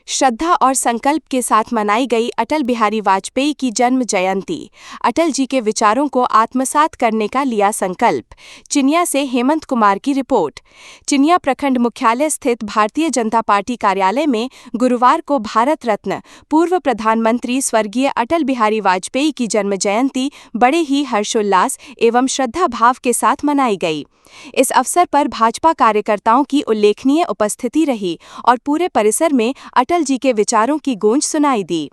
श्रद्धा और संकल्प के साथ मनाई गई अटल बिहारी वाजपेयी की जन्म जयंती। अटल जी के विचारों को आत्मसात करने का लिया संकल्प। चिनिया से हेमंत कुमार की रिपोर्ट। चिनिया प्रखंड मुख्यालय स्थित भारतीय जनता पार्टी कार्यालय में गुरुवार को भारत रत्न पूर्व प्रधानमंत्री स्वर्गीय अटल बिहारी वाजपेयी की जन्म जयंती बड़े ही हर्षोल्लास एवं श्रद्धा भाव के साथ मनाई गई। इस अवसर पर भाजपा कार्यकर्ताओं की उल्लेखनीय उपस्थिति रही और पूरे परिसर में अटल जी के विचारों की गूंज सुनाई दी।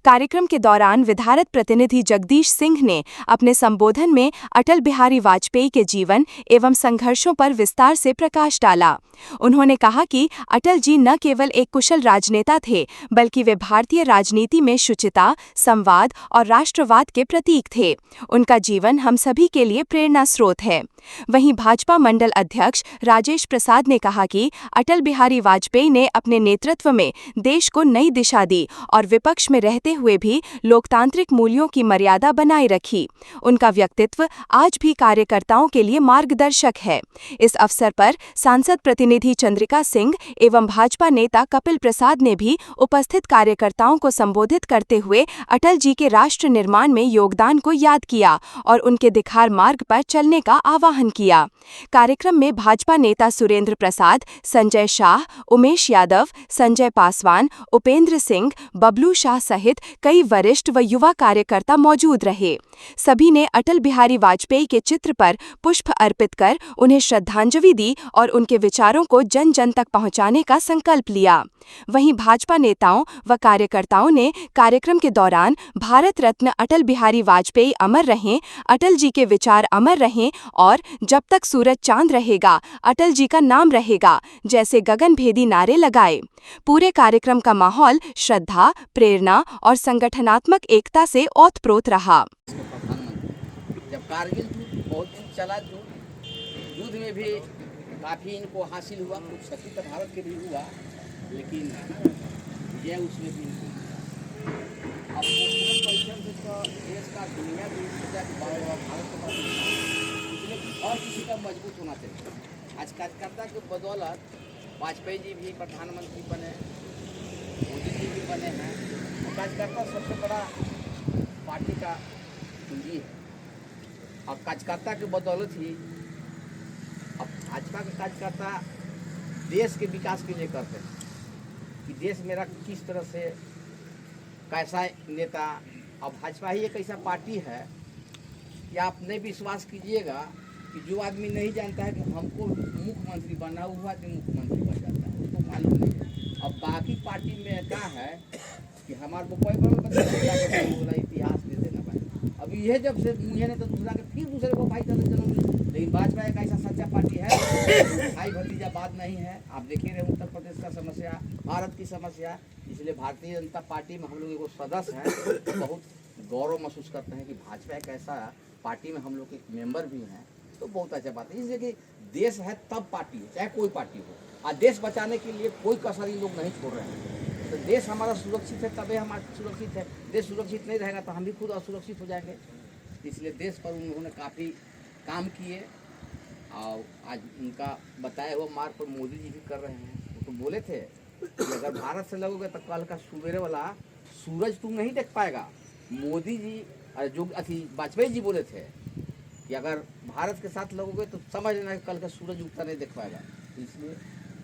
कार्यक्रम के दौरान विधायक प्रतिनिधि जगदीश सिंह ने अपने संबोधन में अटल बिहारी वाजपेयी के जीवन एवं संघर्षों पर विस्तार से प्रकाश डाला। उन्होंने कहा कि अटल जी न केवल एक कुशल राजनेता थे, बल्कि वे भारतीय राजनीति में शुचिता, संवाद और राष्ट्रवाद के प्रतीक थे। उनका जीवन हम सभी के लिए प्रेरणा स्रोत है। वहीं भाजपा मंडल अध्यक्ष राजेश प्रसाद ने कहा कि अटल बिहारी वाजपेयी ने अपने नेतृत्व में देश को नई दिशा दी और विपक्ष में रहते हुए भी लोकतांत्रिक मूल्यों की मर्यादा बनाए रखी। उनका व्यक्तित्व आज भी कार्यकर्ताओं के लिए मार्गदर्शक है। इस अवसर पर सांसद प्रतिनिधि चंद्रिका सिंह एवं भाजपा नेता कपिल प्रसाद ने भी उपस्थित कार्यकर्ताओं को संबोधित करते हुए अटल जी के राष्ट्र निर्माण में योगदान को याद किया और उनके दिखार मार्ग पर चलने का आह्वान किया। कार्यक्रम में भाजपा नेता सुरेंद्र प्रसाद, संजय शाह, उमेश यादव, संजय पासवान, उपेंद्र सिंह, बबलू शाह सहित कई वरिष्ठ व युवा कार्यकर्ता मौजूद रहे। सभी ने अटल बिहारी वाजपेयी के चित्र पर पुष्प अर्पित कर उन्हें श्रद्धांजलि दी और उनके विचारों को जन जन तक पहुंचाने का संकल्प लिया। वहीं भाजपा नेताओं व कार्यकर्ताओं ने कार्यक्रम के दौरान भारत रत्न अटल बिहारी वाजपेयी अमर रहें, अटल जी के विचार अमर रहें और जब तक सूरज चांद रहेगा अटल जी का नाम रहेगा जैसे गगनभेदी नारे लगाए। पूरे कार्यक्रम का माहौल श्रद्धा, प्रेरणा और संगठनात्मक एकता से ओतप्रोत रहा। जब कारगिल युद्ध बहुत दिन चला, युद्ध में भी काफ़ी इनको हासिल हुआ, कुछ क्षति तो भारत के भी हुआ, लेकिन विजय उसमें भी अब परिश्रम से तो देश का दुनिया भी भारत को इसलिए और किसी का मजबूत होना चाहिए। आज कार्यकर्ता की बदौलत वाजपेयी जी भी प्रधानमंत्री बने, मोदी जी भी बने हैं। कार्यकर्ता सबसे बड़ा पार्टी का पूंजी है और कार्यकर्ता की बदौलत ही अब भाजपा के कार्यकर्ता देश के विकास के लिए करते हैं कि देश मेरा किस तरह से कैसा नेता। अब भाजपा ही एक ऐसा पार्टी है कि आप नहीं विश्वास कीजिएगा कि जो आदमी नहीं जानता है कि हमको मुख्यमंत्री बनना हुआ तो मुख्यमंत्री बन जाता है, उसको मालूम नहीं है। अब बाकी पार्टी में क्या है कि हमारे को कोई इतिहास दे देना भाई। अब यह जब से मुझे नहीं तो दूसरा के फिर दूसरे को भाई तरह जन्म ली। लेकिन भाजपा एक ऐसा सच्चा पार्टी है, भाई भतीजा बात नहीं है। आप देखिए रहे उत्तर प्रदेश का समस्या, भारत की समस्या, इसलिए भारतीय जनता पार्टी में हम लोग एक सदस्य हैं, बहुत गौरव महसूस करते हैं कि भाजपा एक ऐसा पार्टी में हम लोग एक मेंबर भी हैं, तो बहुत अच्छा बात है। इसलिए कि देश है तब पार्टी है, चाहे कोई पार्टी हो, और देश बचाने के लिए कोई कसर ये लोग नहीं छोड़ रहे हैं। तो देश हमारा सुरक्षित है तभी हम सुरक्षित है। देश सुरक्षित नहीं रहेगा तो हम भी खुद असुरक्षित हो जाएंगे। इसलिए देश पर उन्होंने काफ़ी काम किए और आज उनका बताया हुआ मार्ग पर मोदी जी भी कर रहे हैं। वो तो बोले थे कि अगर भारत से लगोगे तो कल का सवेरे वाला सूरज तुम नहीं देख पाएगा। मोदी जी जो वाजपेयी जी बोले थे कि अगर भारत के साथ लगोगे तो समझ लेना कि कल का सूरज उगता नहीं देख पाएगा। इसलिए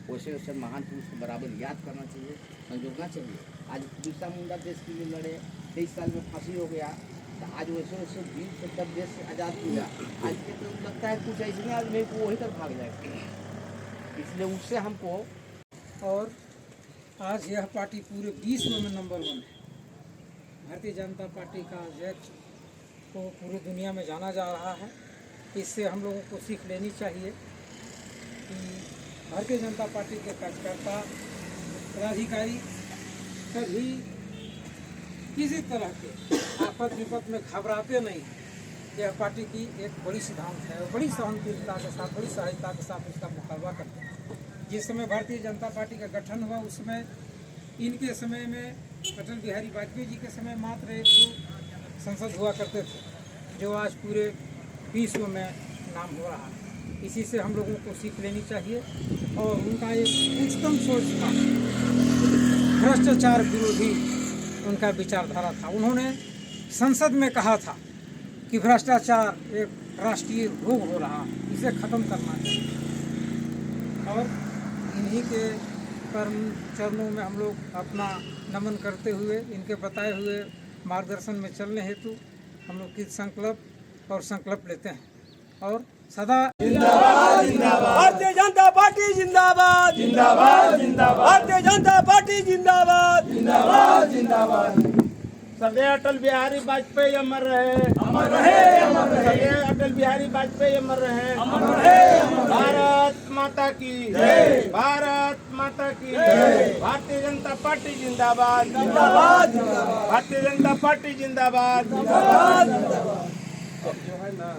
वैसे वैसे महान पुरुष को बराबर याद करना चाहिए, संजोगना चाहिए। आज बिरसा मुंडा देश के लिए लड़े, 23 साल में फांसी हो गया, तो आज वैसे वैसे वीर से जब देश से आज़ाद हुआ, आज के तो लगता है कुछ ऐसे नहीं आदमी को वही तक भाग जाएगा। इसलिए उससे हमको, और आज यह पार्टी पूरे विश्व में नंबर 1 है। भारतीय जनता पार्टी का अध्यक्ष को पूरी दुनिया में जाना जा रहा है। इससे हम लोगों को सीख लेनी चाहिए कि भारतीय जनता पार्टी के कार्यकर्ता, पदाधिकारी सभी किसी तरह के आफत विपत में घबराते नहीं। यह पार्टी की एक बड़ी सिद्धांत है और बड़ी सहनशीलता के साथ, बड़ी सहायता के साथ इसका मुकाबला करते हैं। जिस समय भारतीय जनता पार्टी का गठन हुआ उस समय इनके समय में, अटल बिहारी वाजपेयी जी के समय मात्र एक संसद हुआ करते थे, जो आज पूरे विश्व में नाम हो रहा है। इसी से हम लोगों को सीख लेनी चाहिए और उनका एक उच्चतम सोच था। भ्रष्टाचार विरोधी उनका विचारधारा था। उन्होंने संसद में कहा था कि भ्रष्टाचार एक राष्ट्रीय रोग हो रहा है, इसे खत्म करना चाहिए। और इन्हीं के चरणों में हम लोग अपना नमन करते हुए, इनके बताए हुए मार्गदर्शन में चलने हेतु हम लोग कृत संकल्प और संकल्प लेते हैं और सदा जिंदाबाद जिंदाबाद भारतीय जनता पार्टी जिंदाबाद जिंदाबाद जिंदाबाद भारतीय जनता पार्टी जिंदाबाद जिंदाबाद जिंदाबाद। सदैव अटल बिहारी वाजपेयी अमर रहे, अमर रहे, अमर रहे। सदैव अटल बिहारी वाजपेयी अमर रहे, अमर रहे, अमर रहे। भारत माता की जय, भारत माता की जय। भारतीय जनता पार्टी जिंदाबाद जिंदाबाद जिंदाबाद भारतीय जनता पार्टी जिंदाबाद जिंदाबाद जिंदाबाद। जो है ना